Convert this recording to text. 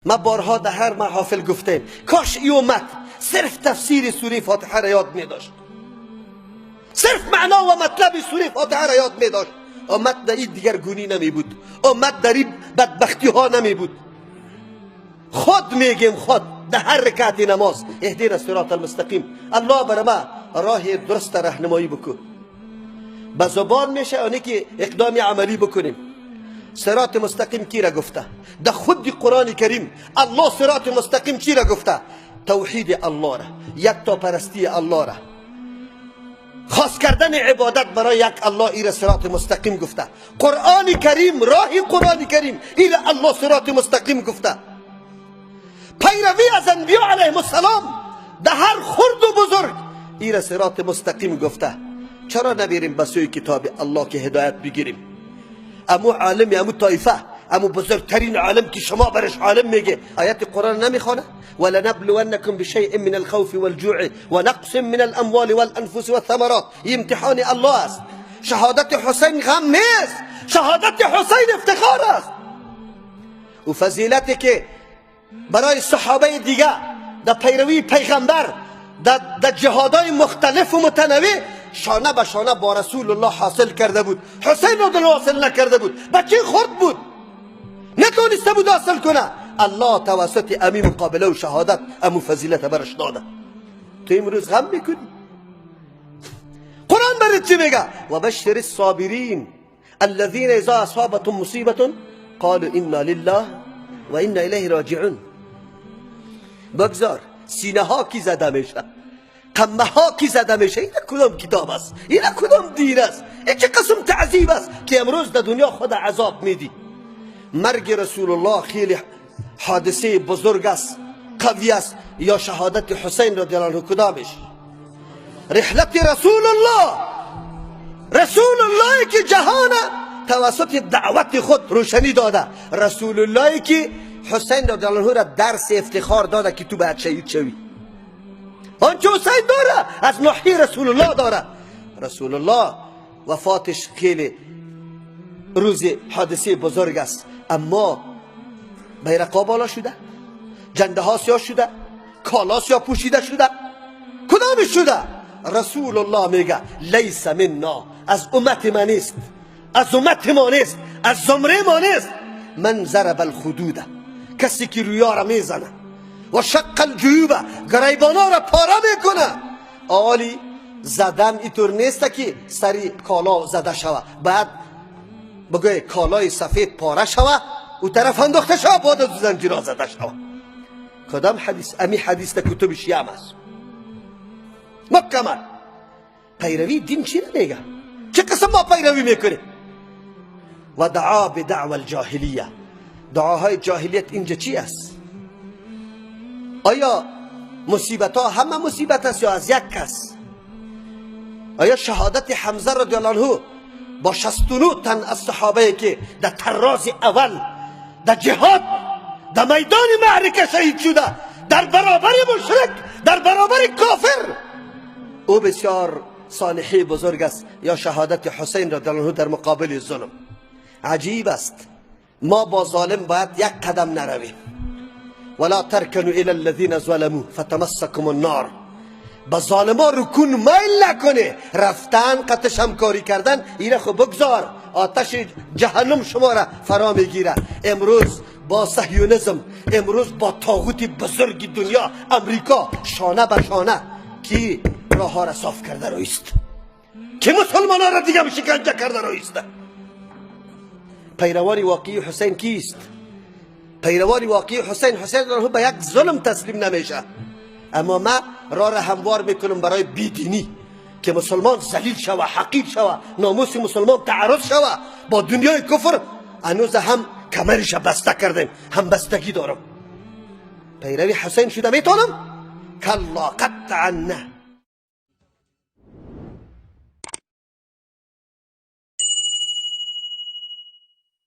ما بارها در هر محافل گفتیم کاش ای امت صرف تفسیر سوره فاتحه را یاد می داشت، صرف معنا و مطلب سوره فاتحه را یاد می داشت، امت در این دیگر گونی نمی بود، امت در این بدبختی ها نمی بود. خود میگیم خود در هر رکعت نماز اهدینا الصراط المستقیم، الله بر ما راه درست راهنمایی بکن. به زبان میشه آنی که اقدام عملی بکنیم. صراط مستقیم کی را گفته؟ در خود قرآن کریم الله صراط مستقیم چی را گفته؟ توحید الله را، یک تا پرستی الله را، خاص کردن عبادت برای یک الله، ای را صراط مستقیم گفته. قرآن کریم، راه قرآن کریم ای را الله صراط مستقیم گفته. پیروی از انبیاء علیهم السلام در هر خرد و بزرگ ای را صراط مستقیم گفته. چرا نبیریم به سوی کتاب الله که هدایت بگیریم؟ امو عالم، امو طایفه، امو بزرگترین عالم که شما برش عالم میگه آیت قرآن نمیخونه؟ ولنبلونکم بشیء من الخوف والجوع ونقص من الاموال والانفس والثمرات. این امتحان الله است. شهادت حسین غم نیست، شهادت حسین افتخار است. و فضیلتی که برای صحابه دیگه در پیروی پیغمبر در جهادهای مختلف و متنوع شانه به شانه با رسول الله حاصل کرده بود، حسین رو دل حاصل نکرده بود، بچه خرد بود، نتونسته بود حاصل کنه. الله توسط امی مقابله و شهادت امو فضیلت برش داده. تو امروز غم میکنی؟ قرآن برات چی میگه؟ و بشر الصابرین الذین اذا اصابتهم مصیبت قالوا انا لله و انا الیه راجعون. بگذار سینه ها کی زده میشه، قمه ها کی زده میشه. این کدام کتاب است؟ این کدام دین است؟ این چه قسم تعذیب است که امروز در دنیا خود عذاب میدی؟ مرگ رسول الله خیلی حادثه بزرگ است، قوی است، یا شهادت حسین رضی الله عنه کدامش؟ رحلت رسول الله، رسول الله که جهان توسط دعوت خود روشنی داده، رسول الله که حسین رضی الله عنه را درس افتخار داده که تو باید شهید شوی. آنچه حسین داره از ناحیه رسول الله داره. رسول الله وفاتش خیلی روز حادثه بزرگ است، اما بیرقا بالا شده، جنده ها سیاه شده، کالا سیاه پوشیده شده، کدامش شده؟ رسول الله میگه لیس منا، از امت ما نیست، از امت ما نیست، از زمره ما نیست. من ضرب الخدود، کسی که رویا را میزنه، و شق الجیوب، گریبانا را پاره میکنه. آلی زدن اینطور نیست که سری کالا زده شوه، بعد بگوی کالای سفید پاره شوه و طرف انداخته شوه، بعد از زنجیرها زده شوه. کدام حدیث؟ امی حدیث در کتب شیعه است مکمل. پیروی دین چی نمیگه؟ چه قسم ما پیروی میکنه؟ و دعا بدعوى الجاهلیه، دعاهای جاهلیت اینجا چی است؟ آیا مصیبت ها همه مصیبت است یا از یک کس؟ آیا شهادت حمزه رضی الله عنه با 69 تن از صحابه که در طراز اول در جهاد در میدان معرکه شهید شده، در برابر مشرک، در برابر کافر، او بسیار صالحی بزرگ است؟ یا شهادت حسین رضی الله عنه در مقابل ظلم؟ عجیب است. ما با ظالم باید یک قدم نرویم. ولا ترکنوا الى الذين ظلموا فتمسكم النار. با ظالما رکون میل نکنه، رفتن قطع همکاری کردن ایره خب بگذار، آتش جهنم شما را فرا میگیره. امروز با صهیونیسم، امروز با طاغوت بزرگ دنیا امریکا شانه به شانه کی راه ها را صاف کرده رویست، که مسلمان ها را دیگه شکنجه کرده رویست. پیروان واقعی حسین کیست؟ پیروان واقعی حسین، حسین را به یک ظلم تسلیم نمیشه. اما ما راه را هموار میکنم برای بیدینی که مسلمان ذلیل شوه، حقیر شوه، ناموس مسلمان تعرض شوه با دنیای کفر. هنوز هم کمرش بسته کردیم، هم بستگی دارم. پیروی حسین شده میتونم؟ کلا قطعا نه.